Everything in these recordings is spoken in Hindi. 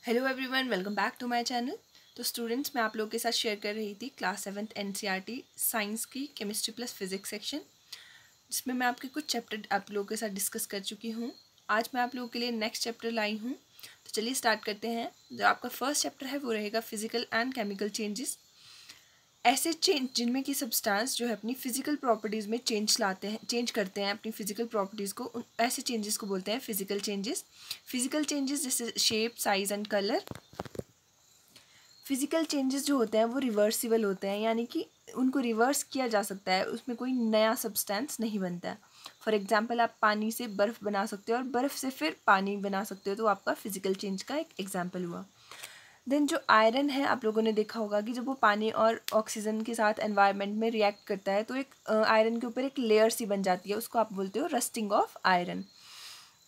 Hello everyone, welcome back to my channel. तो स्टूडेंट्स, मैं आप लोगों के साथ शेयर कर रही थी क्लास 7th NCERT साइंस की केमिस्ट्री प्लस फिजिक्स सेक्शन, जिसमें मैं आपके कुछ चैप्टर आप लोगों के साथ डिस्कस कर चुकी हूँ। आज मैं आप लोगों के लिए नेक्स्ट चैप्टर लाई हूँ। तो चलिए स्टार्ट करते हैं। जो आपका फर्स्ट चैप्टर है वो रहेगा फिजिकल एंड केमिकल चेंजेस। ऐसे चेंज जिनमें कि सब्सटेंस जो है अपनी फिजिकल प्रॉपर्टीज़ में चेंज करते हैं अपनी फिजिकल प्रॉपर्टीज़ को, ऐसे चेंजेस को बोलते हैं फिजिकल चेंजेस। फिजिकल चेंजेस जैसे shape, size and colour. Physical changes जो होते हैं वो रिवर्सिबल होते हैं, यानी कि उनको रिवर्स किया जा सकता है, उसमें कोई नया सब्सटेंस नहीं बनता है। फॉर एग्जांपल, आप पानी से बर्फ़ बना सकते हो और बर्फ़ से फिर पानी बना सकते हो, तो आपका फिजिकल चेंज का एक एग्जांपल हुआ। देन जो आयरन है, आप लोगों ने देखा होगा कि जब वो पानी और ऑक्सीजन के साथ एनवायरनमेंट में रिएक्ट करता है तो एक आयरन के ऊपर एक लेयर सी बन जाती है, उसको आप बोलते हो रस्टिंग ऑफ आयरन।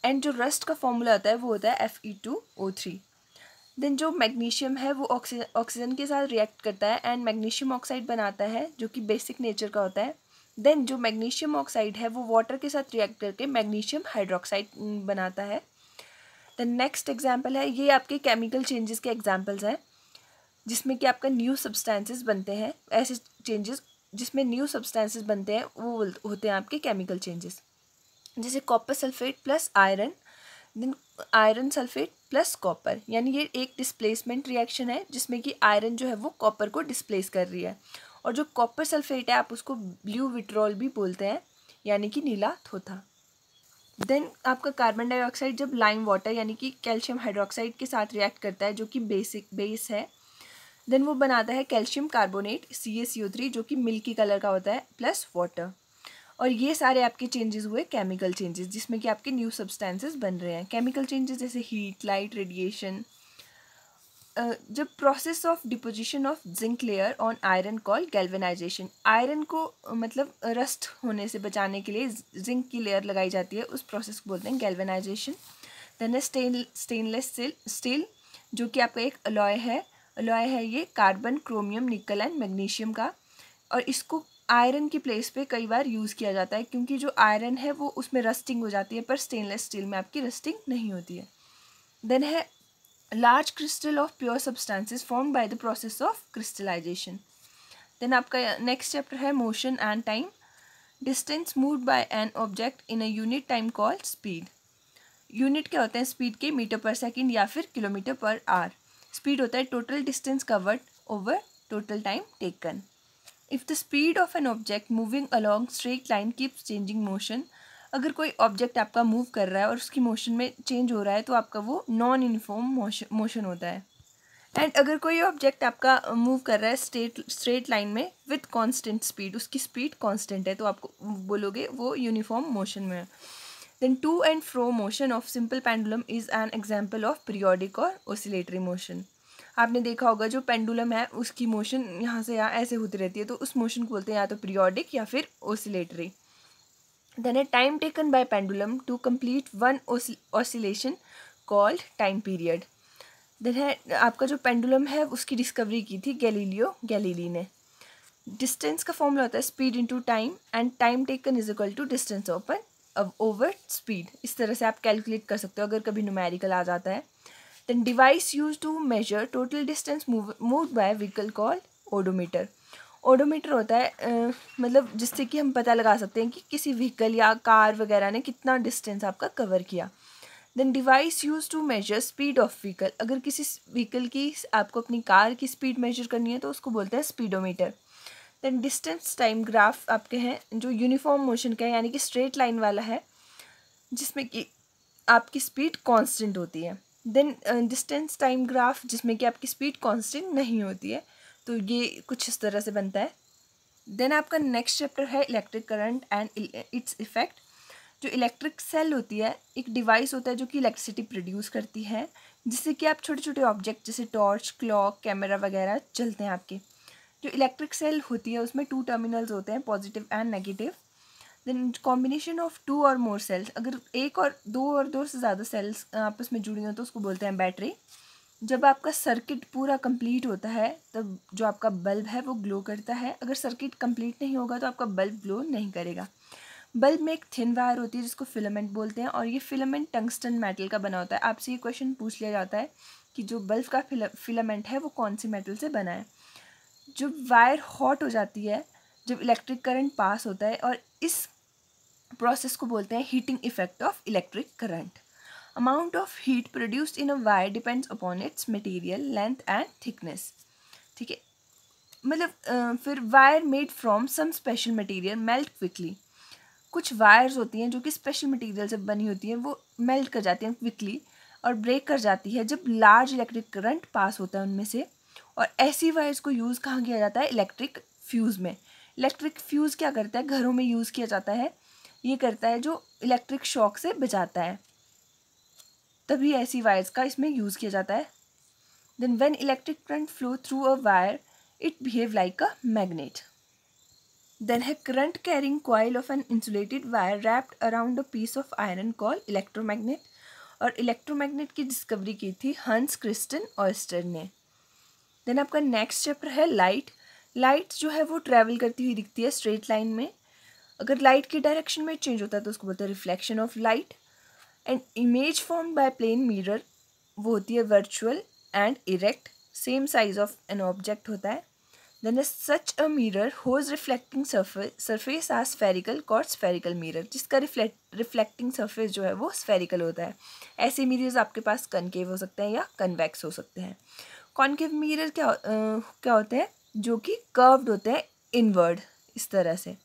एंड जो रस्ट का फॉर्मूला होता है वो होता है Fe2O3। देन जो मैग्नीशियम है वो ऑक्सीजन के साथ रिएक्ट करता है एंड मैग्नीशियम ऑक्साइड बनाता है, जो कि बेसिक नेचर का होता है। देन जो मैग्नीशियम ऑक्साइड है वो वाटर के साथ रिएक्ट करके मैग्नीशियम हाइड्रोक्साइड बनाता है। द नेक्स्ट एग्जाम्पल है, ये आपके केमिकल चेंजेस के एग्जाम्पल्स हैं, जिसमें कि आपका न्यू सब्सटेंसेस बनते हैं। ऐसे चेंजेस जिसमें न्यू सब्सटेंसेस बनते हैं वो होते हैं आपके केमिकल चेंजेस। जैसे copper sulphate plus iron, then iron sulphate plus copper, यानी ये एक डिस्प्लेसमेंट रिएक्शन है जिसमें कि आयरन जो है वो कॉपर को डिस्प्लेस कर रही है। और जो कॉपर सल्फेट है आप उसको ब्लू विट्रॉल भी बोलते हैं, यानी कि नीला थोथा। देन आपका कार्बन डाइऑक्साइड जब लाइम वाटर यानी कि कैल्शियम हाइड्रोक्साइड के साथ रिएक्ट करता है, जो कि बेसिक बेस है, देन वो बनाता है कैल्शियम कार्बोनेट CaCO3, जो कि मिल्की कलर का होता है, प्लस वाटर। और ये सारे आपके चेंजेस हुए केमिकल चेंजेस, जिसमें कि आपके न्यू सब्सटेंसेस बन रहे हैं। केमिकल चेंजेस जैसे हीट, लाइट, रेडिएशन। जब process of deposition of zinc layer on iron call galvanisation, iron को मतलब रस्ट होने से बचाने के लिए जिंक की लेयर लगाई जाती है, उस प्रोसेस को बोलते हैं गैल्वेनाइजेशन। देन है स्टेनलेस स्टील, जो कि आपका एक अलॉय है ये कार्बन, क्रोमियम, निकल एंड मैग्नीशियम का। और इसको आयरन की प्लेस पे कई बार यूज़ किया जाता है, क्योंकि जो आयरन है वो उसमें रस्टिंग हो जाती है, पर स्टेनलेस स्टील में आपकी रस्टिंग नहीं होती है। देन है large crystal of pure substances formed by the process of crystallisation. Then आपका नेक्स्ट चैप्टर है motion and time. Distance moved by an object in a unit time called speed. Unit क्या होते हैं स्पीड के? मीटर पर सेकेंड या फिर किलोमीटर पर आवर। स्पीड होता है total distance covered over total time taken. If the speed of an object moving along straight line keeps changing motion, अगर कोई ऑब्जेक्ट आपका मूव कर रहा है और उसकी मोशन में चेंज हो रहा है तो आपका वो नॉन यूनिफॉर्म मोशन होता है। एंड अगर कोई ऑब्जेक्ट आपका मूव कर रहा है स्ट्रेट लाइन में विथ कांस्टेंट स्पीड, उसकी स्पीड कांस्टेंट है, तो आपको बोलोगे वो यूनिफॉर्म मोशन में है। Then to and fro motion of simple pendulum is an example of periodic और ओसिलेटरी मोशन। आपने देखा होगा जो पेंडुलम है उसकी मोशन यहाँ से यहाँ ऐसे होती रहती है, तो उस मोशन को बोलते हैं या तो पीरियोडिक या फिर oscillatory. Then a time taken by pendulum to complete one oscillation called time period. Then है आपका जो पेंडुलम है उसकी डिस्कवरी की थी गैलीलियो गैलीली ने। डिस्टेंस का फॉर्मूला होता है speed into time, and time taken is equal to distance over speed. इस तरह से आप कैलकुलेट कर सकते हो अगर कभी न्यूमेरिकल आ जाता है। Then device use to measure total distance moved by vehicle called odometer. Odometer होता है मतलब जिससे कि हम पता लगा सकते हैं कि किसी व्हीकल या कार वगैरह ने कितना डिस्टेंस आपका कवर किया। Then device use to measure speed of vehicle, अगर किसी व्हीकल की आपको अपनी कार की स्पीड मेजर करनी है तो उसको बोलते हैं speedometer. Then distance time graph आपके हैं जो यूनिफॉर्म मोशन का है, यानी कि स्ट्रेट लाइन वाला है, जिसमें कि आपकी स्पीड कांस्टेंट होती है। देन डिस्टेंस टाइम ग्राफ जिसमें कि आपकी स्पीड कांस्टेंट नहीं होती है, तो ये कुछ इस तरह से बनता है। देन आपका नेक्स्ट चैप्टर है electric current and its effect. जो इलेक्ट्रिक सेल होती है एक डिवाइस होता है जो कि इलेक्ट्रिसिटी प्रोड्यूस करती है, जिससे कि आप छोटे छोटे ऑब्जेक्ट जैसे टॉर्च, क्लॉक, कैमरा वगैरह चलते हैं आपके। जो इलेक्ट्रिक सेल होती है उसमें 2 टर्मिनल्स होते हैं, positive and negative. Then combination of 2 और मोर सेल्स, अगर एक और दो से ज़्यादा सेल्स आपस में जुड़ी हो तो उसको बोलते हैं बैटरी। जब आपका सर्किट पूरा कंप्लीट होता है तब जो आपका बल्ब है वो ग्लो करता है, अगर सर्किट कंप्लीट नहीं होगा तो आपका बल्ब ग्लो नहीं करेगा। बल्ब में एक थिन वायर होती है जिसको फिलामेंट बोलते हैं, और ये फिलामेंट टंगस्टन मेटल का बना होता है। आपसे ये क्वेश्चन पूछ लिया जाता है कि जो बल्ब का फिलामेंट है वो कौन से मेटल से बना है। जब वायर हॉट हो जाती है, जब इलेक्ट्रिक करंट पास होता है, और इस प्रोसेस को बोलते हैं heating effect of electric current. Amount of heat produced in a wire depends upon its material length and thickness. ठीक है, मतलब फिर wire made from some special material melt quickly. कुछ वायर्स होती हैं जो कि स्पेशल मटेरियल से बनी होती हैं, वो मेल्ट कर जाती हैं क्विकली और ब्रेक कर जाती है जब लार्ज इलेक्ट्रिक करंट पास होता है उनमें से। और ऐसी वायर्स को यूज़ कहाँ किया जाता है? इलेक्ट्रिक फ्यूज़ में। इलेक्ट्रिक फ्यूज़ क्या करता है? घरों में यूज़ किया जाता है। ये करता है जो इलेक्ट्रिक शॉक से बचाता है, तभी ऐसी वायर्स का इसमें यूज़ किया जाता है। Then when electric current flow through a wire it behave like a magnet. Then a current carrying coil of an insulated wire wrapped around a piece of iron called electromagnet। और इलेक्ट्रोमैग्नेट की डिस्कवरी की थी हंस क्रिस्टन ऑयस्टर ने। देन आपका नेक्स्ट चैप्टर है लाइट। लाइट जो है वो ट्रैवल करती हुई दिखती है स्ट्रेट लाइन में। अगर लाइट की डायरेक्शन में चेंज होता है तो उसको बोलते हैं reflection of light. And image form by plane mirror वो होती है virtual and erect, same size of an object होता है। Then is such a mirror whose reflecting surface are spherical called spherical mirror, जिसका reflecting surface जो है वो spherical होता है। ऐसे mirrors आपके पास concave हो सकते हैं या convex हो सकते हैं। concave mirror क्या होते हैं? जो कि curved होते हैं inward इस तरह से,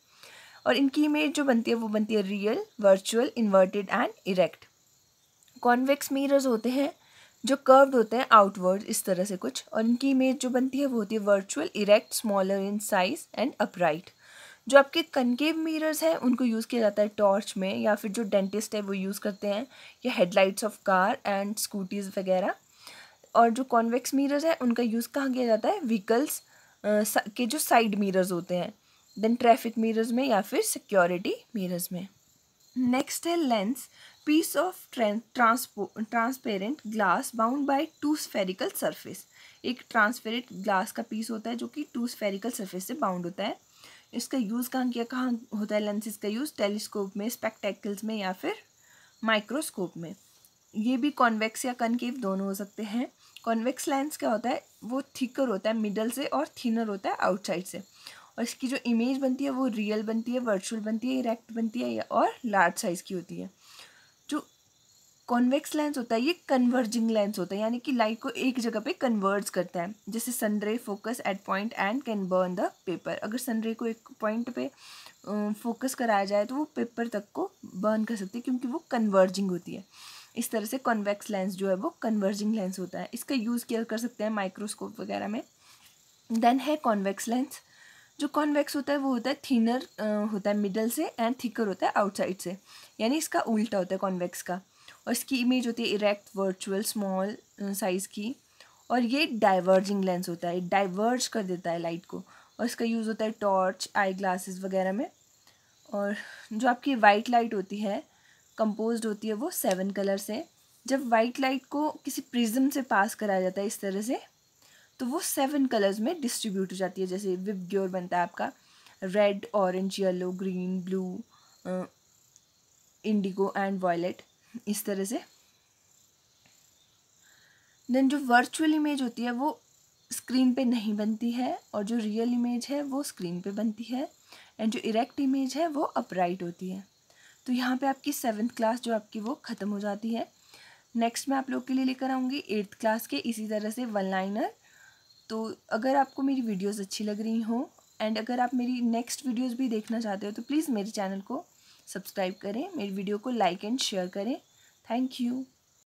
और इनकी इमेज जो बनती है वो बनती है real, virtual, inverted and erect. Convex mirrors होते हैं जो कर्व्ड होते हैं आउटवर्ड इस तरह से कुछ, और इनकी इमेज जो बनती है वो होती है virtual, erect, smaller in size and upright. जो आपके कनकेव मिरर्स हैं उनको यूज़ किया जाता है टॉर्च में, या फिर जो डेंटिस्ट है वो यूज़ करते हैं, या headlights of car and scooties वगैरह। और जो कॉन्वेक्स मिरर्स है उनका यूज़ कहाँ किया जाता है? व्हीकल्स के जो साइड मिरर्स होते हैं, देन ट्रैफिक मिरर्स में, या फिर सिक्योरिटी मिरर्स में। नेक्स्ट है lens, piece of transparent glass bound by two spherical surface. एक ट्रांसपेरेंट ग्लास का पीस होता है जो कि टू स्फेरिकल सरफेस से बाउंड होता है। इसका यूज़ कहाँ होता है? लेंसेज का यूज़ टेलीस्कोप में, स्पेक्टेकल्स में, या फिर माइक्रोस्कोप में। ये भी कॉन्वेक्स या कनकेव दोनों हो सकते हैं। कॉन्वेक्स लेंस क्या होता है? वो थिकर होता है मिडल से और थिनर होता है आउटसाइड से, और इसकी जो इमेज बनती है वो रियल बनती है, वर्चुअल बनती है, इरेक्ट बनती है, और लार्ज साइज़ की होती है। जो कॉन्वेक्स लेंस होता है ये कन्वर्जिंग लेंस होता है, यानी कि लाइट को एक जगह पे कन्वर्ज करता है। जैसे sun ray focus at point and can burn the paper. अगर सनरे को एक पॉइंट पे फोकस कराया जाए तो वो पेपर तक को बर्न कर सकती है, क्योंकि वो कन्वर्जिंग होती है। इस तरह से कॉन्वेक्स लेंस जो है वो कन्वर्जिंग लेंस होता है। इसका यूज़ किया कर सकते हैं माइक्रोस्कोप वगैरह में। देन है कॉन्वेक्स लेंस। जो कॉन्वेक्स होता है वो होता है थिनर होता है मिडल से, एंड थिकर होता है आउटसाइड से, यानी इसका उल्टा होता है कॉन्वेक्स का। और इसकी इमेज होती है इरेक्ट, वर्चुअल, स्मॉल साइज़ की। और ये डाइवर्जिंग लेंस होता है, डाइवर्ज कर देता है लाइट को, और इसका यूज़ होता है टॉर्च, आई ग्लासेस वगैरह में। और जो आपकी वाइट लाइट होती है कंपोज्ड होती है वो 7 कलर से। जब वाइट लाइट को किसी प्रिज्म से पास कराया जाता है इस तरह से, तो वो 7 कलर्स में डिस्ट्रीब्यूट हो जाती है। जैसे विबग्योर बनता है आपका red, orange, yellow, green, blue, indigo and violet, इस तरह से। देन जो वर्चुअल इमेज होती है वो स्क्रीन पे नहीं बनती है, और जो रियल इमेज है वो स्क्रीन पे बनती है, एंड जो इरेक्ट इमेज है वो अपराइट होती है। तो यहाँ पे आपकी 7th क्लास जो आपकी वो ख़त्म हो जाती है। नेक्स्ट मैं आप लोग के लिए लेकर आऊँगी 8th क्लास के इसी तरह से वन लाइनर। तो अगर आपको मेरी वीडियोस अच्छी लग रही हो, एंड अगर आप मेरी नेक्स्ट वीडियोस भी देखना चाहते हो, तो प्लीज़ मेरे चैनल को सब्सक्राइब करें, मेरी वीडियो को लाइक एंड शेयर करें। Thank you.